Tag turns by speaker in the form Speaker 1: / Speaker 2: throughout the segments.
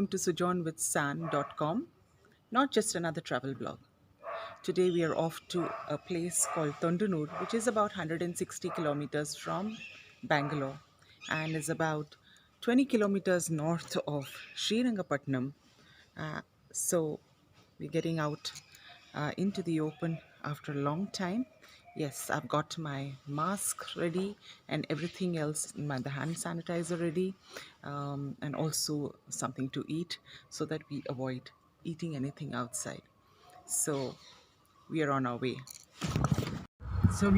Speaker 1: welcome to sojournwithsan.com, not just another travel blog. Today we are off to a place called Tondanur, which is about 160 kilometers from Bangalore and is about 20 kilometers north of Srirangapatnam. So we're getting out into the open after a long time. Yes, I've got my mask ready and everything else, the hand sanitizer ready, and also something to eat so that we avoid eating anything outside. So we are on our way. So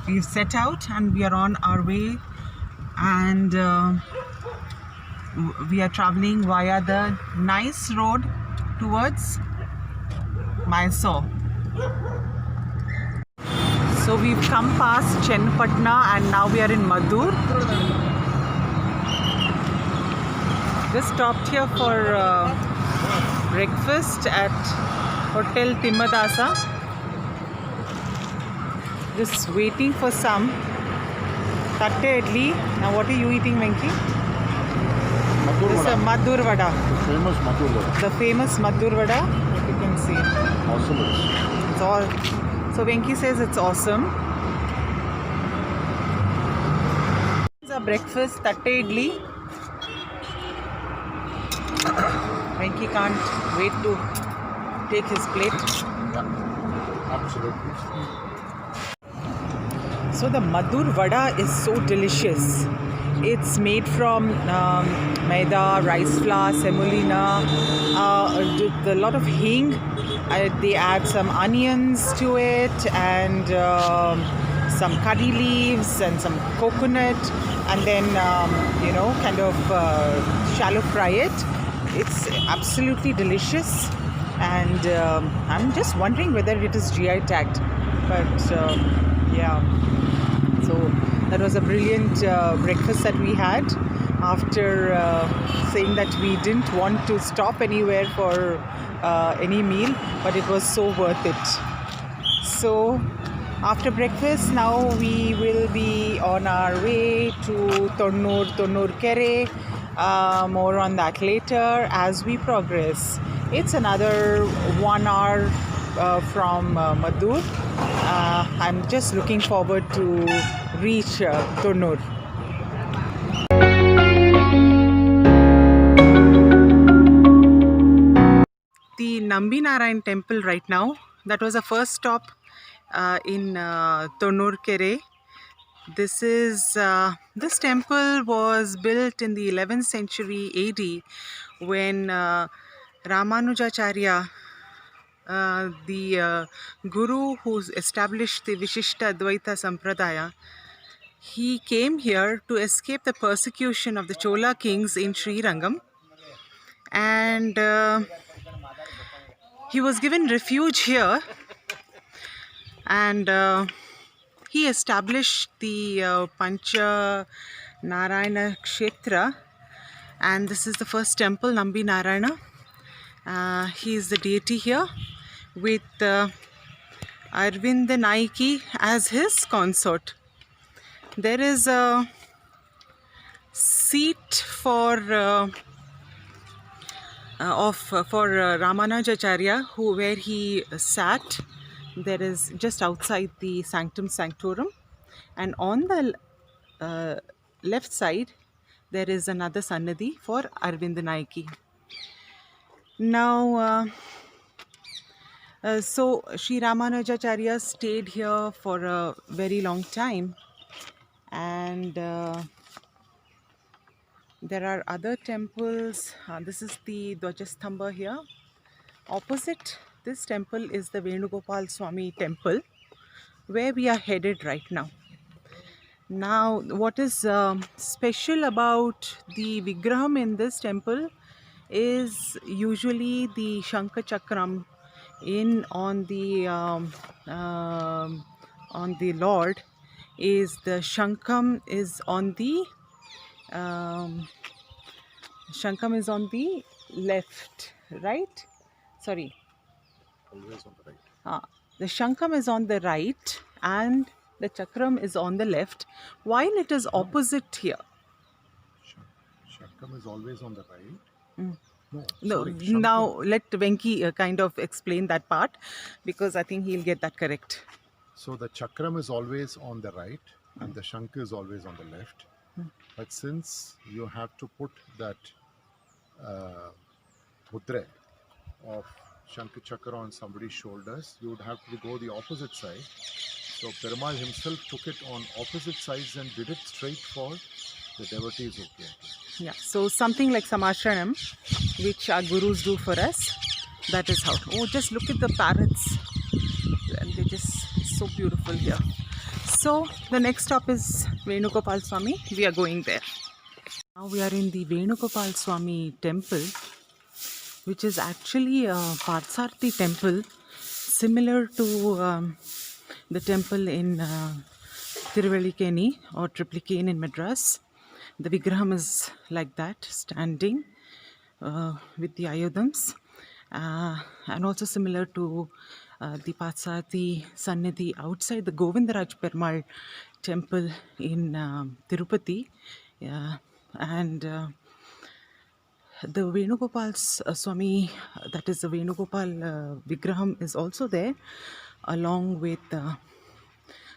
Speaker 1: we've set out and we are on our way, and we are traveling via the nice road towards Mysore. So we've come past Chennapatna and now we are in Maddur. Just stopped here for breakfast at Hotel Timmadasa. Just waiting for some tatte idli. Now what are you eating, Venki? This is a Maddur vada.
Speaker 2: The famous Maddur vada.
Speaker 1: The famous Maddur vada, you can see.
Speaker 2: Awesome it is.
Speaker 1: It's all. So Venki says it's awesome. This is our breakfast, tatte idli. Venki can't wait to take his plate.
Speaker 2: Yeah, absolutely.
Speaker 1: So the Maddur vada is so delicious. It's made from maida, rice flour, semolina, a lot of hing. They add some onions to it and some curry leaves and some coconut, and then kind of shallow fry it. It's absolutely delicious, and I'm just wondering whether it is GI tagged, but yeah. So that was a brilliant breakfast that we had after saying that we didn't want to stop anywhere for any meal, but it was so worth it. So after breakfast, now we will be on our way to Tonur Kere. More on that later as we progress. It's another 1 hour from Maddur. I'm just looking forward to reach Tonur. The Nambi Narayan temple right now, that was the first stop in Tonur Kere. This temple was built in the 11th century AD when Ramanujacharya, the guru who established the Vishishta Advaita Sampradaya, he came here to escape the persecution of the Chola kings in Srirangam, and he was given refuge here, and he established the Pancha Narayana Kshetra, and this is the first temple, Nambi Narayana. He is the deity here with Arvind Naiki as his consort. There is a seat for Ramanujacharya, where he sat. There is just outside the Sanctum Sanctorum, and on the left side there is another Sannadhi for Arvind Naiki. Now so Sri Ramanujacharya stayed here for a very long time, and there are other temples. This is the Dwajastambha here. Opposite this temple is the Venugopal Swami temple, where we are headed right now. Now, what is special about the Vigraham in this temple is usually the Shankha Chakram on the Lord. Is the Shankham is on the Shankham is on the left, right? Sorry.
Speaker 2: Always on the right.
Speaker 1: The Shankham is on the right and the Chakram is on the left, while it is opposite here.
Speaker 2: Shankam is always on the right. No,
Speaker 1: No,
Speaker 2: sorry. Shankar.
Speaker 1: now let Venki kind of explain that part, because I think he'll get that correct.
Speaker 2: So the chakram is always on the right and the shank is always on the left. But since you have to put that mudra of Shankar Chakra on somebody's shoulders, you would have to go the opposite side. So Perumal himself took it on opposite sides and did it straight for the devotees who came.
Speaker 1: Yeah, so something like Samashranam, which our gurus do for us, that is how. Oh, just look at the parrots. And they're just so beautiful here. So the next stop is Venugopal Swami. We are going there. Now we are in the Venugopal Swami temple, which is actually a Parthasarathi temple, similar to the temple in Tiruvellikeni or Triplicane in Madras. The Vigraham is like that, standing with the Ayodhams, and also similar to the Parthasarathi Sannidhi outside the Govindaraj Perumal temple in Tirupati. And the Venugopal Swami, that is the Venugopal Vigraham, is also there, along with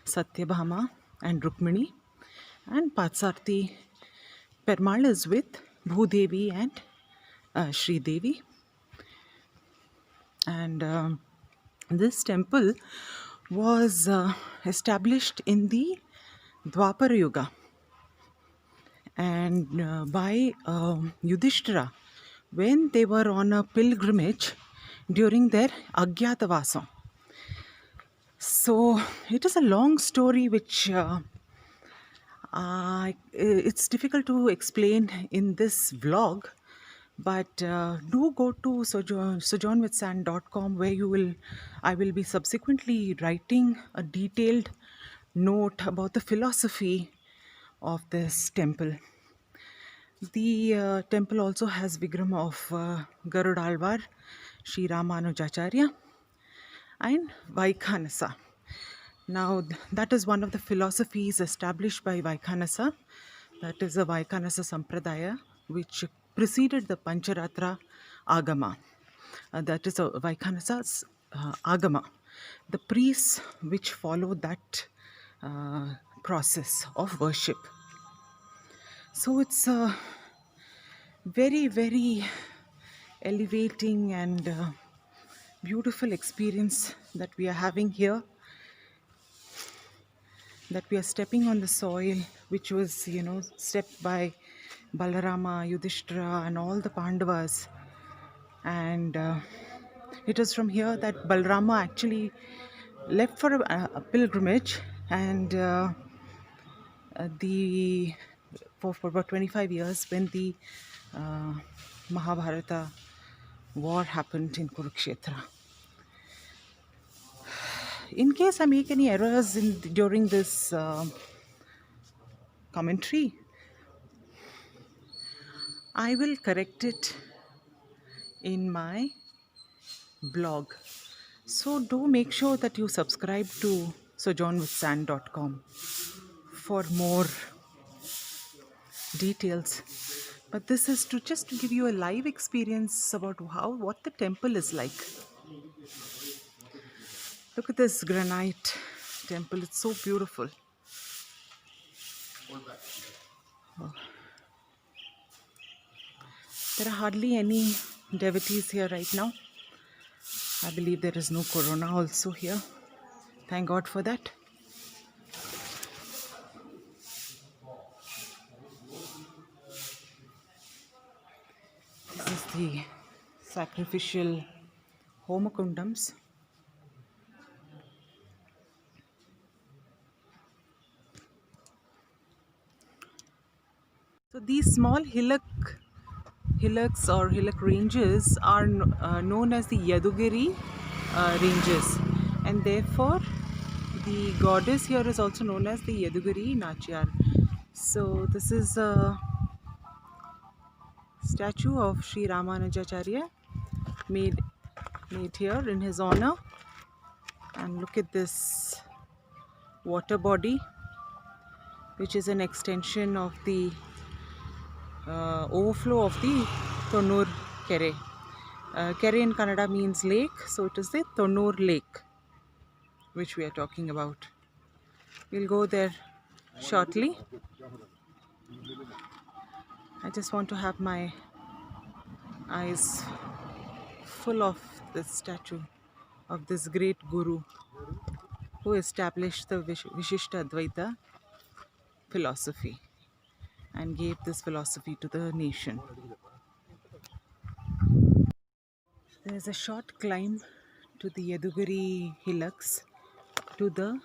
Speaker 1: Satyabhama and Rukmini. And Parthasarathi Perumal is with Bhudevi and Sri Devi. And this temple was established in the Dwapara Yuga, and by Yudhishthira, when they were on a pilgrimage during their Agyatavasam. So it is a long story which it's difficult to explain in this vlog, but do go to sojournwithsan.com, where I will be subsequently writing a detailed note about the philosophy of this temple. The temple also has Vigraham of Garudalvar, Sri Ramanujacharya, and Vaikhanasa. Now, that is one of the philosophies established by Vaikhanasa. That is a Vaikhanasa Sampradaya, which preceded the Pancharatra Agama. That is a Vaikhanasa Agama. The priests which follow that process of worship. So it's a very, very elevating and beautiful experience that we are having here. That we are stepping on the soil which was, stepped by Balarama, Yudhishthira, and all the Pandavas. And it was from here that Balarama actually left for a pilgrimage, and for about 25 years, when the Mahabharata war happened in Kurukshetra. In case I make any errors during this commentary, I will correct it in my blog. So do make sure that you subscribe to sojournwithsan.com for more details. But this is just to give you a live experience about what the temple is like. Look at this granite temple. It's so beautiful. Oh. There are hardly any devotees here right now. I believe there is no corona also here. Thank God for that. This is the sacrificial Homakundams. So these small hillocks or hillock ranges are known as the Yadugiri ranges, and therefore the goddess here is also known as the Yadugiri Nachiyar. So this is a statue of Sri Ramanujacharya made here in his honor, and look at this water body, which is an extension of the overflow of the Tonur Kere. Kere in Kannada means lake, so it is the Tonur Lake which we are talking about. We'll go there shortly. I just want to have my eyes full of this statue of this great guru who established the Vishishta Advaita philosophy and gave this philosophy to the nation. There is a short climb to the Yadugiri hillocks to the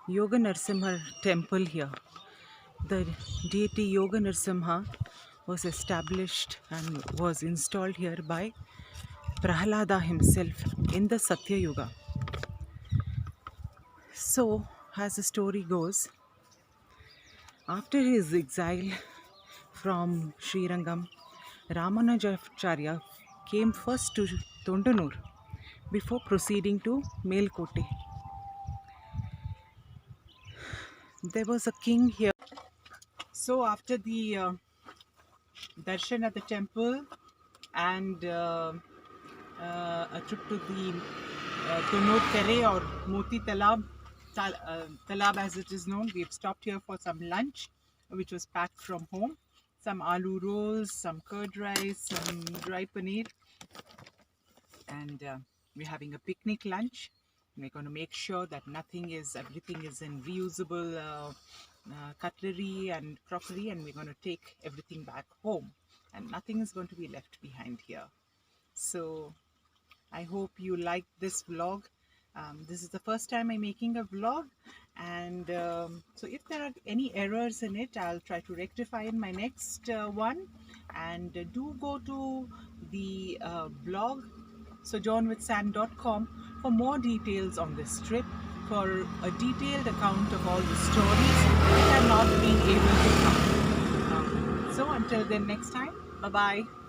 Speaker 1: Yoga Narasimha temple here. The deity Yoga Narasimha was established and was installed here by Prahalada himself in the Satya Yuga. So, as the story goes, after his exile from Srirangam, Ramanujacharya came first to Tondanur before proceeding to Melkote. There was a king here. So after the darshan at the temple and a trip to the Tonur Kere or Moti Talab, Talab as it is known, we've stopped here for some lunch which was packed from home. Some aloo rolls, some curd rice, some dry paneer, and we're having a picnic lunch. We're going to make sure that everything is in reusable cutlery and crockery, and we're going to take everything back home, and nothing is going to be left behind here. So I hope you like this vlog. This is the first time I'm making a vlog, and so if there are any errors in it, I'll try to rectify in my next one. And do go to the blog sojournwithsan.com for more details on this trip, for a detailed account of all the stories which I've not been able to cover. So until then, next time, bye bye.